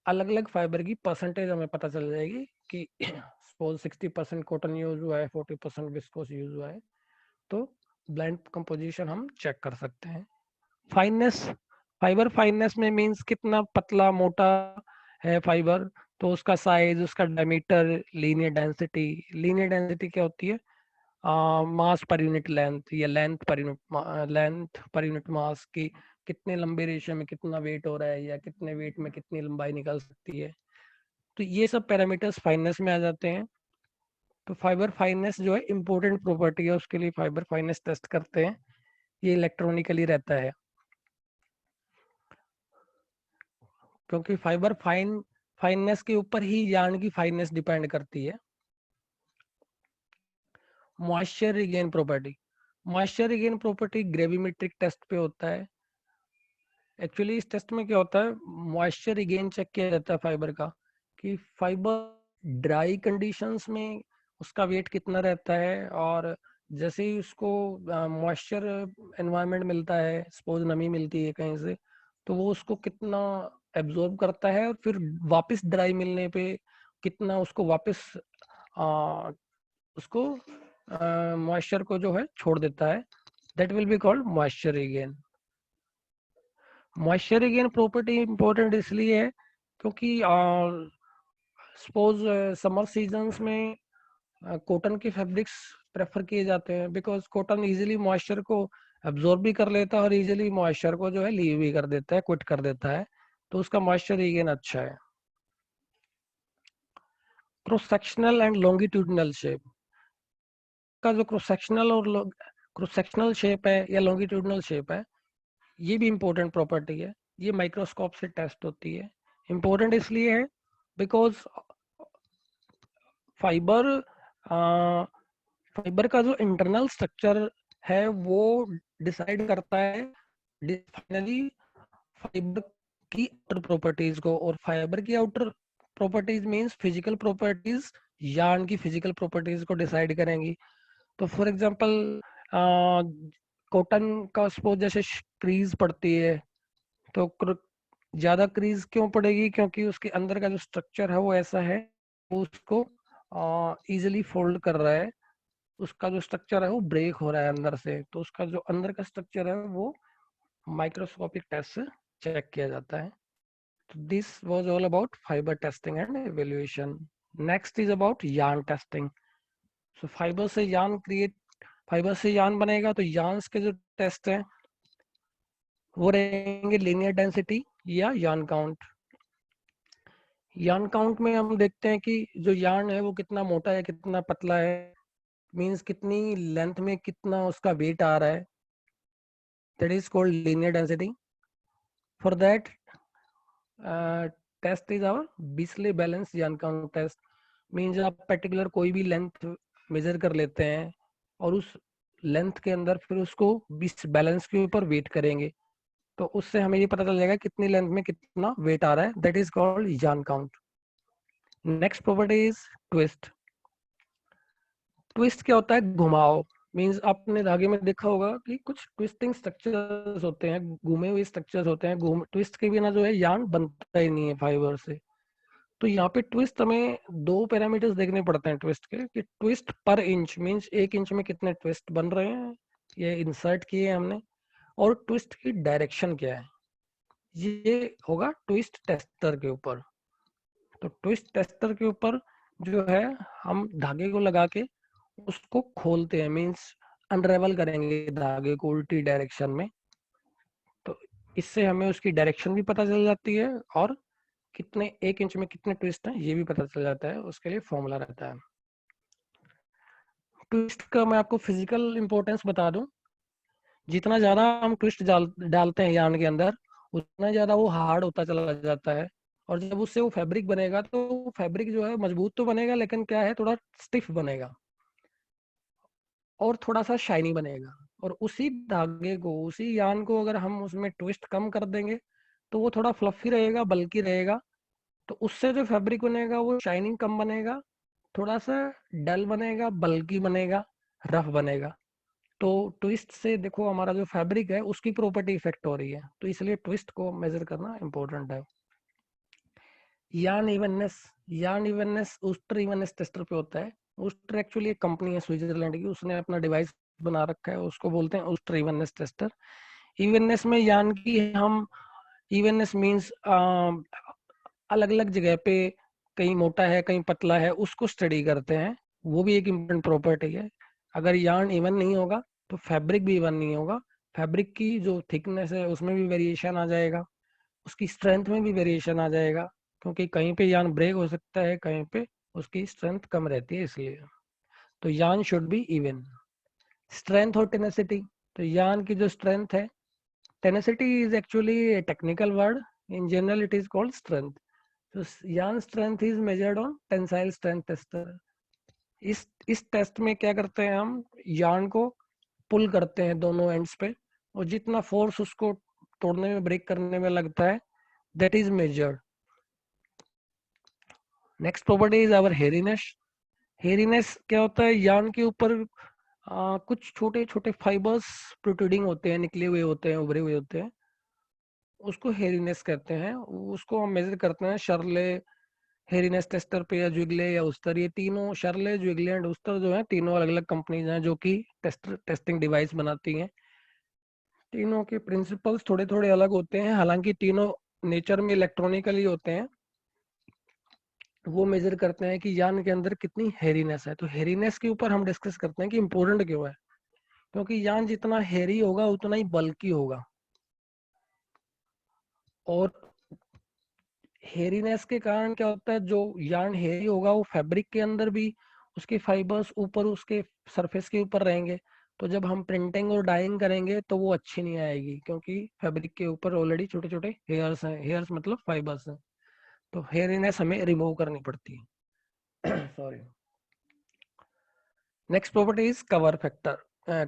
अलग अलग फाइबर की परसेंटेज हमें पता चल जाएगी कि सपोज 60% कॉटन यूज हुआ है, 40% विस्कोस यूज हुआ है, तो ब्लेंड कंपोजिशन हम चेक कर सकते हैं। फाइननेस, फाइबर फाइननेस में मींस कितना पतला मोटा है फाइबर, तो उसका साइज, उसका diameter, linear density. Linear density क्या होती है? मास पर यूनिट लेंथ या लेंथ पर यूनिट मास की, कितने लंबे रेशियो में कितना वेट हो रहा है या कितने वेट में कितनी लंबाई निकल सकती है। तो ये सब पैरामीटर्स फाइननेस में आ जाते हैं। तो फाइबर फाइननेस जो है इंपॉर्टेंट प्रॉपर्टी है, उसके लिए फाइबर फाइननेस टेस्ट करते हैं। ये इलेक्ट्रॉनिकली रहता है, क्योंकि फाइबर फाइननेस के ऊपर ही यार्न की फाइननेस डिपेंड करती है। Moisture regain property, moisture regain property gravimetric test पे होता है। एक्चुअली इस टेस्ट में क्या होता है, मॉइस्चर रिगेन चेक किया जाता है फाइबर का, कि फाइबर ड्राई कंडीशंस में उसका वेट कितना रहता है, और जैसे ही उसको मॉइस्चर एनवायरनमेंट मिलता है, सपोज नमी मिलती है कहीं से, तो वो उसको कितना एब्जॉर्ब करता है, और फिर वापस ड्राई मिलने पे कितना उसको वापस आ, उसको मॉइस्चर को जो है छोड़ देता है। That will be called moisture regain. Moisture regain property important इसलिए है क्योंकि सपोज समर सीजन्स में कॉटन के फैब्रिक्स प्रेफर किए जाते हैं, बिकॉज कॉटन इजीली मॉइस्चर को एब्जॉर्ब भी कर लेता है और इजीली मॉइस्चर को जो है लीव भी कर देता है, क्विट कर देता है, तो उसका मॉइस्चर रिगेन अच्छा है। Cross sectional and longitudinal shape का जो क्रॉस सेक्शनल शेप है या लॉन्गिट्यूडनल शेप है, ये भी इंपॉर्टेंट प्रॉपर्टी है। ये माइक्रोस्कोप से टेस्ट होती है। इंपॉर्टेंट इसलिए है बिकॉज फाइबर फाइबर का जो इंटरनल स्ट्रक्चर है वो डिसाइड करता है फाइनली फाइबर की आउटर प्रॉपर्टीज को, और फाइबर की outer properties means physical properties yarn की फिजिकल प्रॉपर्टीज को डिसाइड करेंगी। तो फॉर एग्जांपल कॉटन का सपोज जैसे क्रीज पड़ती है, तो ज्यादा क्रीज क्यों पड़ेगी? क्योंकि उसके अंदर का जो स्ट्रक्चर है वो ऐसा है, वो उसको इजिली फोल्ड कर रहा है, उसका जो स्ट्रक्चर है वो ब्रेक हो रहा है अंदर से, तो उसका जो अंदर का स्ट्रक्चर है वो माइक्रोस्कोपिक टेस्ट से चेक किया जाता है। तो this was all about fibre testing and evaluation. Next is about yarn testing. So fibre से यार्न बनेगा, तो यार्न्स के जो टेस्ट हैं वो रहेंगे लीनियर डेंसिटी या यार्न काउंट। यार्न काउंट में हम देखते हैं कि जो यार्न है वो कितना मोटा है, कितना पतला है, मींस कितनी लेंथ में कितना उसका वेट आ रहा है, that is called linear density. For that test is our Beesley balance yarn count test. Means आप पर्टिकुलर कोई भी लेंथ मेजर कर लेते हैं और उस लेंथ के अंदर फिर उसको 20 बैलेंस के ऊपर वेट करेंगे, तो उससे हमें ये पता चल जाएगा कितनी लेंथ में कितना वेट आ रहा है, that is called yarn count. Next property is twist. Twist क्या होता है? घुमाव। मींस आपने धागे में देखा होगा कि कुछ ट्विस्टिंग स्ट्रक्चर्स होते हैं, घूमे हुए स्ट्रक्चर्स होते हैं, ट्विस्ट के बिना जो है यार्न बनता ही नहीं है फाइबर से। तो यहाँ पे ट्विस्ट हमें दो पैरामीटर्स देखने पड़ते हैं ट्विस्ट के, कि ट्विस्ट पर इंच मींस 1 इंच में कितने ट्विस्ट बन रहे हैं, ये इंसर्ट किए हमने, और ट्विस्ट की डायरेक्शन क्या है। ये होगा ट्विस्ट टेस्टर के ऊपर। तो ट्विस्ट टेस्टर के ऊपर जो है हम धागे को लगा के उसको खोलते हैं, मीन्स अनरेवल करेंगे धागे को उल्टी डायरेक्शन में। तो इससे हमें उसकी डायरेक्शन भी पता चल जाती है और कितने 1 इंच में कितने ट्विस्ट हैं ये भी पता चल जाता है, उसके लिए फॉर्मूला रहता है। ट्विस्ट का मैं आपको फिजिकल इंपॉर्टेंस बता दूं, जितना ज्यादा हम ट्विस्ट डालते हैं यार्न के अंदर उतना ज्यादा वो हार्ड होता चला जाता है, और जब उससे वो फैब्रिक बनेगा तो फैब्रिक जो है मजबूत तो बनेगा लेकिन क्या है थोड़ा स्टिफ बनेगा और थोड़ा सा शाइनी बनेगा। और उसी धागे को, उसी यार्न को अगर हम उसमें ट्विस्ट कम कर देंगे तो वो थोड़ा फ्लफी रहेगा, बल्कि रहेगा। तो उससे जो फैब्रिक बनेगा वो शाइनिंग कम बनेगा, थोड़ा सा डल बनेगा, बल्कि बनेगा, रफ बनेगा। तो ट्विस्ट से देखो हमारा जो फैब्रिक है उसकी प्रॉपर्टी इफेक्ट हो रही है, तो इसलिए ट्विस्ट को मेजर करना इंपॉर्टेंट है। यार्न इवननेस ऊस्टर इवननेस टेस्टर पे होता है। ऊस्टर एक्चुअली एक कंपनी है स्विट्जरलैंड की, उसने अपना डिवाइस बना रखा है, उसको बोलते हैं ऊस्टर इवननेस टेस्टर। इवननेस में यार्न की हम, इवननेस मींस अलग अलग जगह पे कहीं मोटा है कहीं पतला है उसको स्टडी करते हैं, वो भी एक इम्पोर्टेंट प्रॉपर्टी है। अगर यार्न इवन नहीं होगा तो फैब्रिक भी इवन नहीं होगा, फैब्रिक की जो थिकनेस है उसमें भी वेरिएशन आ जाएगा, उसकी स्ट्रेंथ में भी वेरिएशन आ जाएगा, क्योंकि कहीं पे यार्न ब्रेक हो सकता है, कहीं पे उसकी स्ट्रेंथ कम रहती है, इसलिए। तो yarn should be even. Strength और टेनेसिटी, तो यार्न की जो स्ट्रेंथ है, tenacity is actually A technical word, in general it is called strength. तो yarn strength is measured on tensile strength tester। इस टेस्ट में क्या करते हैं हम, yarn को पुल करते हैं दोनों एंड्स पे, और जितना फोर्स उसको तोड़ने में, ब्रेक करने में लगता है, that is measured. Next property is our hairiness. Hairiness क्या होता है, yarn के ऊपर कुछ छोटे छोटे फाइबर्स प्रोट्रूडिंग होते हैं, निकले हुए होते हैं, उभरे हुए होते हैं, उसको हेरीनेस कहते हैं। उसको हम मेजर करते हैं शर्ले, हेरीनेस टेस्टर पे, या ज्विगले या उस्तर। ये तीनों, शर्ले, ज्विगले एंड उस्तर जो है, तीनों अलग अलग कंपनीज हैं जो कि टेस्टिंग डिवाइस बनाती हैं। तीनों के प्रिंसिपल्स थोड़े थोड़े अलग होते हैं, हालांकि तीनों नेचर में इलेक्ट्रॉनिकली होते हैं। वो मेजर करते हैं कि यार्न के अंदर कितनी हेरीनेस है। तो हेरीनेस के ऊपर हम डिस्कस करते हैं कि इंपॉर्टेंट क्यों है, क्योंकि यार्न जितना हेरी होगा उतना ही बल्की होगा, और हेरीनेस के कारण क्या होता है, जो यार्न हेरी होगा वो फैब्रिक के अंदर भी उसके फाइबर्स ऊपर उसके सरफेस के ऊपर रहेंगे, तो जब हम प्रिंटिंग और डाइंग करेंगे तो वो अच्छी नहीं आएगी, क्योंकि फैब्रिक के ऊपर ऑलरेडी छोटे छोटे हेयर्स हैं, हेयर्स मतलब फाइबर्स हैं, तो हेरीनेस हमें रिमूव करनी पड़ती है। Sorry. Next property is cover factor.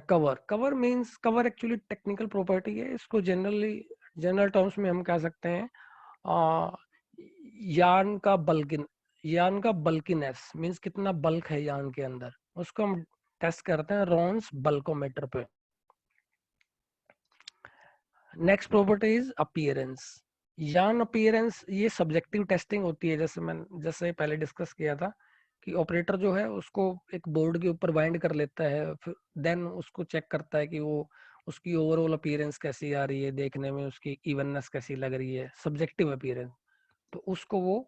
Cover means, cover actually technical property है, इसको जनरल टर्म्स में हम कह सकते हैं यार्न का बल्किन, यार्न का बल्कीनेस मींस कितना बल्क है यार्न के अंदर, उसको हम टेस्ट करते हैं रॉन्स बल्कोमीटर पे। Next property is appearance. Yarn appearance ये सब्जेक्टिव टेस्टिंग होती है, जैसे पहले डिस्कस किया था कि ऑपरेटर जो है उसको एक बोर्ड के ऊपर बाइंड कर लेता है, फिर देन उसको चेक करता है कि वो, उसकी ओवरऑल अपीयरेंस कैसी आ रही है, देखने में उसकी इवननेस कैसी लग रही है, सब्जेक्टिव अपीयरेंस। तो उसको वो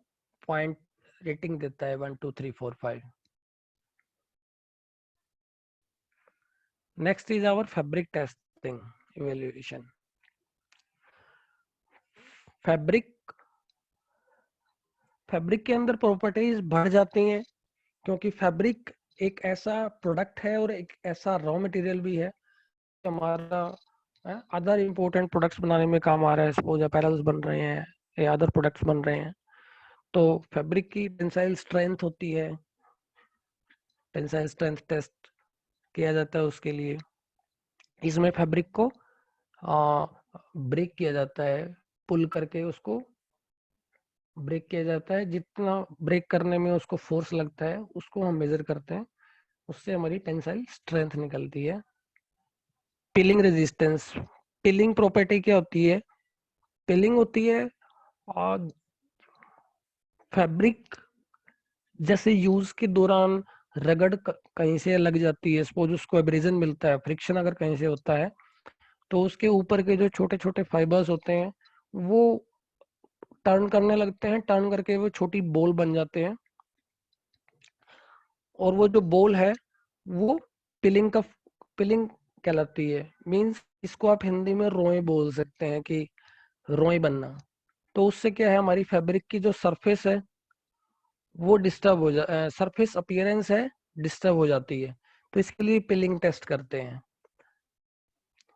पॉइंट रेटिंग देता है 1 2 3 4 5। Next is our fabric testing evaluation. Fabric fabric के अंदर प्रॉपर्टीज बढ़ जाती हैं, क्योंकि फैब्रिक एक ऐसा प्रोडक्ट है और एक ऐसा रॉ मटेरियल भी है जो हमारा अदर इम्पोर्टेंट प्रोडक्ट्स बनाने में काम आ रहा है। सपोज अपैरल्स बन रहे हैं या अदर प्रोडक्ट्स बन रहे हैं, तो फैब्रिक की टेंसाइल स्ट्रेंथ होती है, टेंसाइल स्ट्रेंथ टेस्ट किया जाता है उसके लिए। इसमें फैब्रिक को ब्रेक किया जाता है, पुल करके उसको ब्रेक किया जाता है, जितना ब्रेक करने में उसको फोर्स लगता है उसको हम मेजर करते हैं, उससे हमारी टेंसाइल स्ट्रेंथ निकलती है। पिलिंग रेजिस्टेंस, पिलिंग प्रॉपर्टी क्या होती है, पिलिंग होती है और फैब्रिक जैसे यूज के दौरान रगड़ कहीं से लग जाती है, सपोज उसको एब्रेजन मिलता है, फ्रिक्शन अगर कहीं से होता है, तो उसके ऊपर के जो छोटे छोटे फाइबर्स होते हैं वो टर्न करने लगते हैं, टर्न करके वो छोटी बॉल बन जाते हैं, और वो जो बॉल है वो पिलिंग कहलाती है। मीन्स इसको आप हिंदी में रोए बोल सकते हैं कि रोए बनना। तो उससे क्या है, हमारी फैब्रिक की जो सरफेस है वो डिस्टर्ब हो जा सरफेस अपीयरेंस है डिस्टर्ब हो जाती है। तो इसके लिए पिलिंग टेस्ट करते हैं।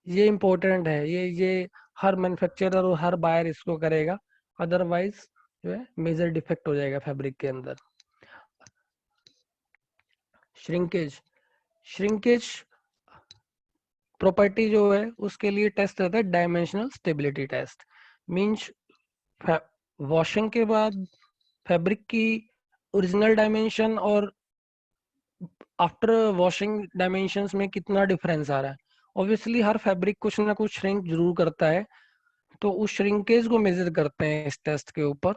ये इम्पोर्टेंट है, ये हर मैन्युफैक्चरर और हर बायर इसको करेगा, अदरवाइज जो है मेजर डिफेक्ट हो जाएगा फैब्रिक के अंदर। श्रिंकेज श्रिंकेज प्रॉपर्टी जो है उसके लिए टेस्ट रहता है dimensional stability test. Means washing के बाद फैब्रिक की ओरिजिनल डायमेंशन और आफ्टर वॉशिंग डायमेंशंस में कितना डिफरेंस आ रहा है। ऑब्वियसली हर फैब्रिक कुछ ना कुछ श्रिंक जरूर करता है, तो उस श्रिंकेज को मेजर करते हैं इस टेस्ट के ऊपर,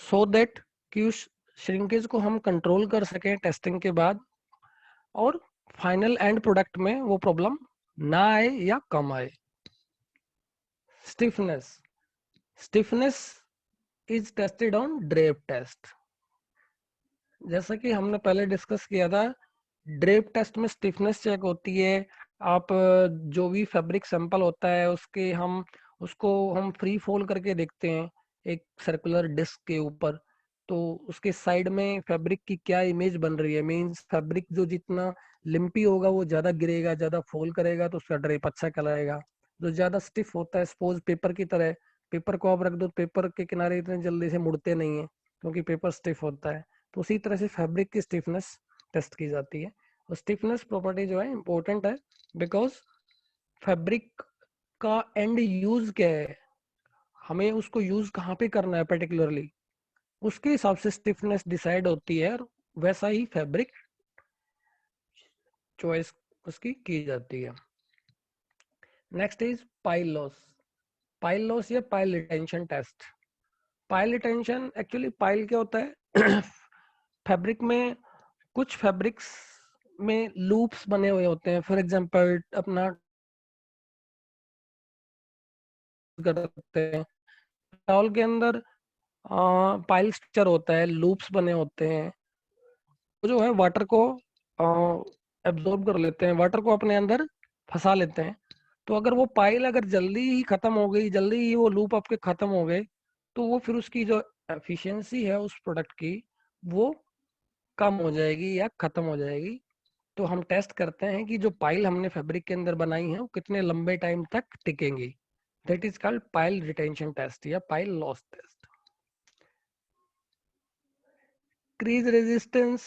सो दैट कि उस श्रिंकेज को हम कंट्रोल कर सकें टेस्टिंग के बाद, और फाइनल एंड प्रोडक्ट में वो प्रॉब्लम ना आए या कम आए। Stiffness stiffness is tested on drape test. जैसा कि हमने पहले डिस्कस किया था, ड्रेप टेस्ट में स्टिफनेस चेक होती है। आप जो भी फैब्रिक सैंपल होता है उसको हम फ्री फॉल करके देखते हैं एक सर्कुलर डिस्क के ऊपर। तो उसके साइड में फैब्रिक की क्या इमेज बन रही है, मींस फैब्रिक जो जितना लिम्पी होगा वो ज्यादा गिरेगा, ज्यादा फॉल करेगा, तो उसका ड्रेप अच्छा कहलाएगा। जो ज्यादा स्टिफ होता है, सपोज पेपर की तरह, पेपर को आप रख दो, पेपर के किनारे इतने जल्दी से मुड़ते नहीं है क्योंकि पेपर स्टिफ होता है। तो उसी तरह से फैब्रिक की स्टिफनेस टेस्ट की जाती है। और स्टिफनेस प्रॉपर्टी जो है इम्पोर्टेंट है, बिकॉज फैब्रिक का एंड यूज क्या है, हमें उसको यूज कहाँ पे करना है पर्टिकुलरली, उसके हिसाब से स्टिफनेस डिसाइड होती है, और वैसा ही फैब्रिक चॉइस उसकी की जाती है। नेक्स्ट इज पाइल लॉस या pile retention test. Pile retention, actually pile क्या होता है फैब्रिक में कुछ फैब्रिक्स में लूप्स बने हुए होते हैं। फॉर एग्जांपल अपना कर सकते हैं टॉवल के अंदर पाइल स्ट्रक्चर होता है, लूप्स बने होते हैं, वो जो है वाटर को एब्जॉर्ब कर लेते हैं, वाटर को अपने अंदर फंसा लेते हैं। तो अगर वो पाइल अगर जल्दी ही खत्म हो गई, जल्दी ही वो लूप आपके खत्म हो गए, तो वो फिर उसकी जो एफिशिएंसी है उस प्रोडक्ट की वो कम हो जाएगी या खत्म हो जाएगी। तो हम टेस्ट करते हैं कि जो पाइल हमने फैब्रिक के अंदर बनाई है वो कितने लंबे टाइम तक टिकेंगी। That is called pile retention test या pile loss test. Crease resistance,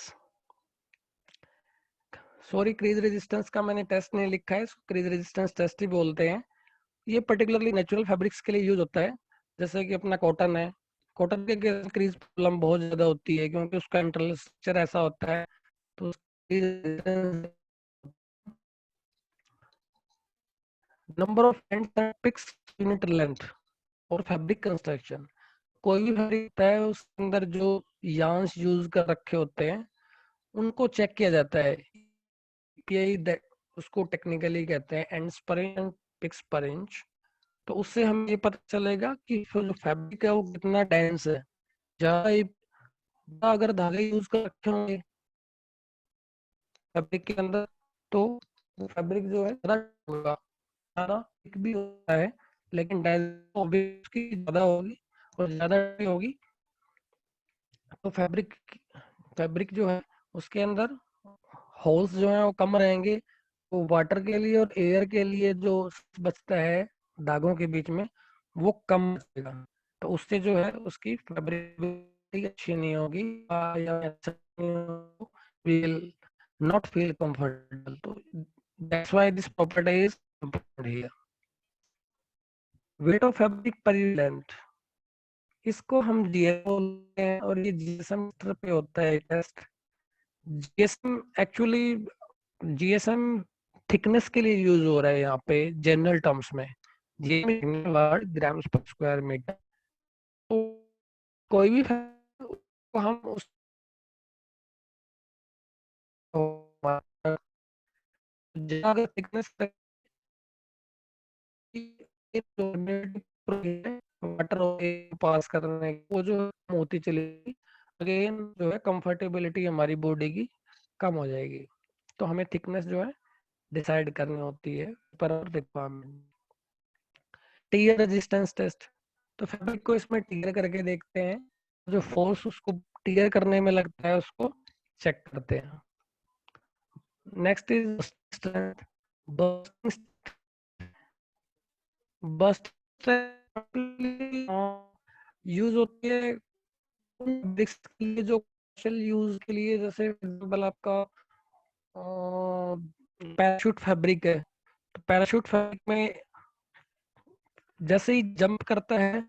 sorry crease resistance का मैंने टेस्ट नहीं लिखा है, क्रीज रेजिस्टेंस टेस्ट ही बोलते हैं। ये पर्टिकुलरली नेचुरल फैब्रिक्स के लिए यूज होता है। जैसे कि अपना कॉटन है, कॉटन के क्रीज प्रॉब्लम बहुत ज्यादा होती है क्योंकि उसका इंटरनल स्ट्रक्चर ऐसा होता है। तो number of picks unit length और फैब्रिक कंस्ट्रक्शन, कोई भी फैब्रिक होता है उसके अंदर जो यार्न्स यूज कर रखे होते हैं उनको चेक किया जाता है। पीआई उसको टेक्निकली कहते हैं एंड्स पर इंच एंड पिक्स पर इंच। तो उससे हमें ये पता चलेगा कि जो फैब्रिक है वो कितना डेंस है। ज्यादा अगर धागे यूज कर रखे होंगे फैब्रिक के अंदर, तो वो फैब्रिक जो है ज्यादा होगा, ज्यादा थिक भी होता है, लेकिन डेंस ऑब्वियसली ज्यादा होगी, और ज्यादा होगी तो फैब्रिक जो है उसके अंदर होल्स जो है वो कम रहेंगे। तो वाटर के लिए और एयर के लिए जो बचता है दागों के बीच में वो कम बचेगा। तो उससे जो है उसकी फैब्रिक अच्छी नहीं होगी, या अच्छा विल नॉट फील कंफर्टेबल। तो that's why this property is important here. Weight of fabric पर लेंथ, इसको हम जीएस बोलते हैं, और ये जीएसएम पे होता है test. GSM actually GSM thickness के लिए यूज हो रहा है यहाँ पे जनरल टर्म्स में। GSM word grams per square metre. तो कोई भी को हम उस अगर थिकनेस वाटर पास करने वो जो होती चली अगेन जो है कंफर्टेबिलिटी हमारी बॉडी की कम हो जाएगी। तो हमें थिकनेस जो है डिसाइड करनी होती है पर रिक्वायरमेंट। टीयर रेजिस्टेंस टेस्ट, तो फैब्रिक को इसमें टीयर करके देखते हैं, जो फोर्स उसको टीयर करने में लगता है उसको चेक करते हैं। Next is strength. Burst use होती है ब्रिक्स के लिए जो कमर्शियल यूज के लिए, जैसे एग्जांपल आपका पैराशूट फैब्रिक है, तो पैराशूट फैब्रिक में जैसे ही जंप करता है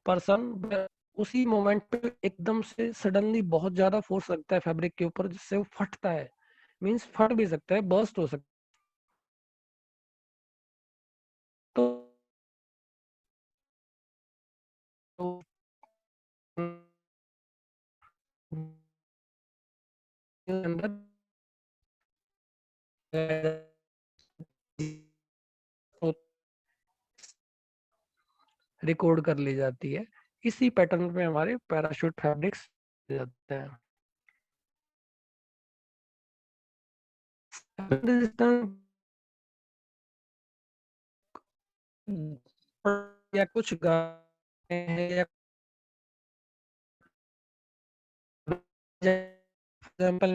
पर्सन, उसी मोमेंट पे एकदम से सडनली बहुत ज्यादा फोर्स लगता है फैब्रिक के ऊपर, जिससे वो फटता है। मींस फट भी सकता है, बर्स्ट हो सकता है। तो अंदर रिकॉर्ड कर ली जाती है। इसी पैटर्न में हमारे पैराशूट फैब्रिक्स जाते हैं। या कुछ गाने हैं या एग्जाम्पल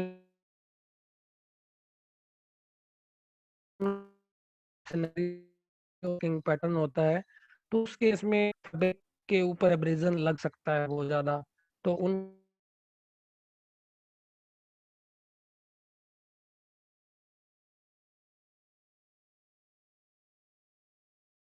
पैटर्न होता है, तो उस केस में फैब्रिक के ऊपर एब्रेजन लग सकता है बहुत ज्यादा। तो उन